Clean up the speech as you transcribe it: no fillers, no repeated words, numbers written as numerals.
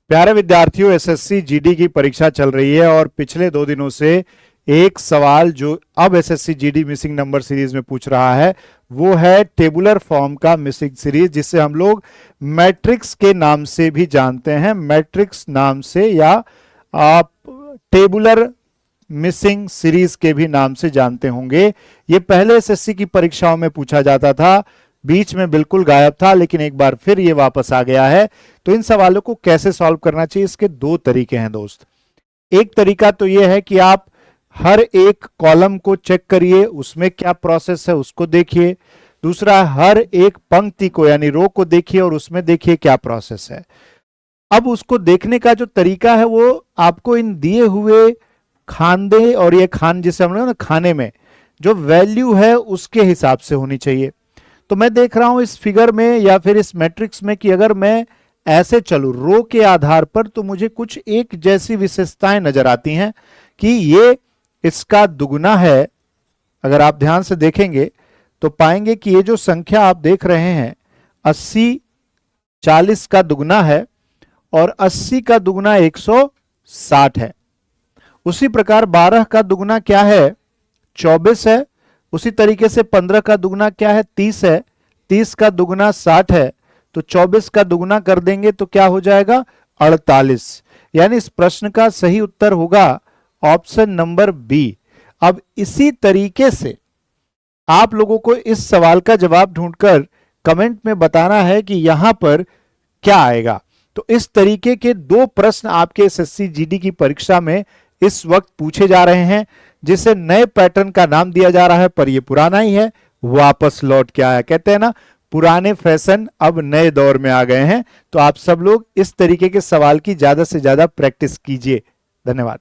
प्यारे विद्यार्थियों, SSC GD की परीक्षा चल रही है और पिछले 2 दिनों से एक सवाल जो अब SSC GD missing number series में पूछ रहा है वो है टेबुलर फॉर्म का मिसिंग सीरीज, जिसे हम लोग मैट्रिक्स के नाम से भी जानते हैं। मैट्रिक्स नाम से या आप टेबुलर मिसिंग सीरीज के भी नाम से जानते होंगे। ये पहले एसएससी की परीक्षाओं में पूछा जाता था, बीच में बिल्कुल गायब था, लेकिन एक बार फिर ये वापस आ गया है। तो इन सवालों को कैसे सॉल्व करना चाहिए, इसके 2 तरीके हैं दोस्त। एक तरीका तो ये है कि आप हर एक कॉलम को चेक करिए, उसमें क्या प्रोसेस है उसको देखिए। दूसरा, हर एक पंक्ति को यानी रो को देखिए और उसमें देखिए क्या प्रोसेस है। अब उसको देखने का जो तरीका है वो आपको इन दिए हुए खाने और ये खान जिसे हम लोग ना खाने में जो वैल्यू है उसके हिसाब से होनी चाहिए। तो मैं देख रहा हूं इस फिगर में या फिर इस मैट्रिक्स में कि अगर मैं ऐसे चलूं रो के आधार पर तो मुझे कुछ एक जैसी विशेषताएं नजर आती हैं कि ये इसका दुगुना है। अगर आप ध्यान से देखेंगे तो पाएंगे कि ये जो संख्या आप देख रहे हैं 80 40 का दुगुना है और 80 का दुगुना 160 है। उसी प्रकार 12 का दुगुना क्या है, 24 है। उसी तरीके से 15 का दुगुना क्या है, 30 है। 30 का दुगुना 60 है, तो 24 का दुगुना कर देंगे तो क्या हो जाएगा, 48। यानी इस प्रश्न का सही उत्तर होगा ऑप्शन नंबर बी। अब इसी तरीके से आप लोगों को इस सवाल का जवाब ढूंढकर कमेंट में बताना है कि यहां पर क्या आएगा। तो इस तरीके के 2 प्रश्न आपके एसएससी जीडी की परीक्षा में इस वक्त पूछे जा रहे हैं, जिसे नए पैटर्न का नाम दिया जा रहा है, पर यह पुराना ही है, वापस लौट के आया। कहते हैं ना, पुराने फैशन अब नए दौर में आ गए हैं। तो आप सब लोग इस तरीके के सवाल की ज्यादा से ज्यादा प्रैक्टिस कीजिए। धन्यवाद।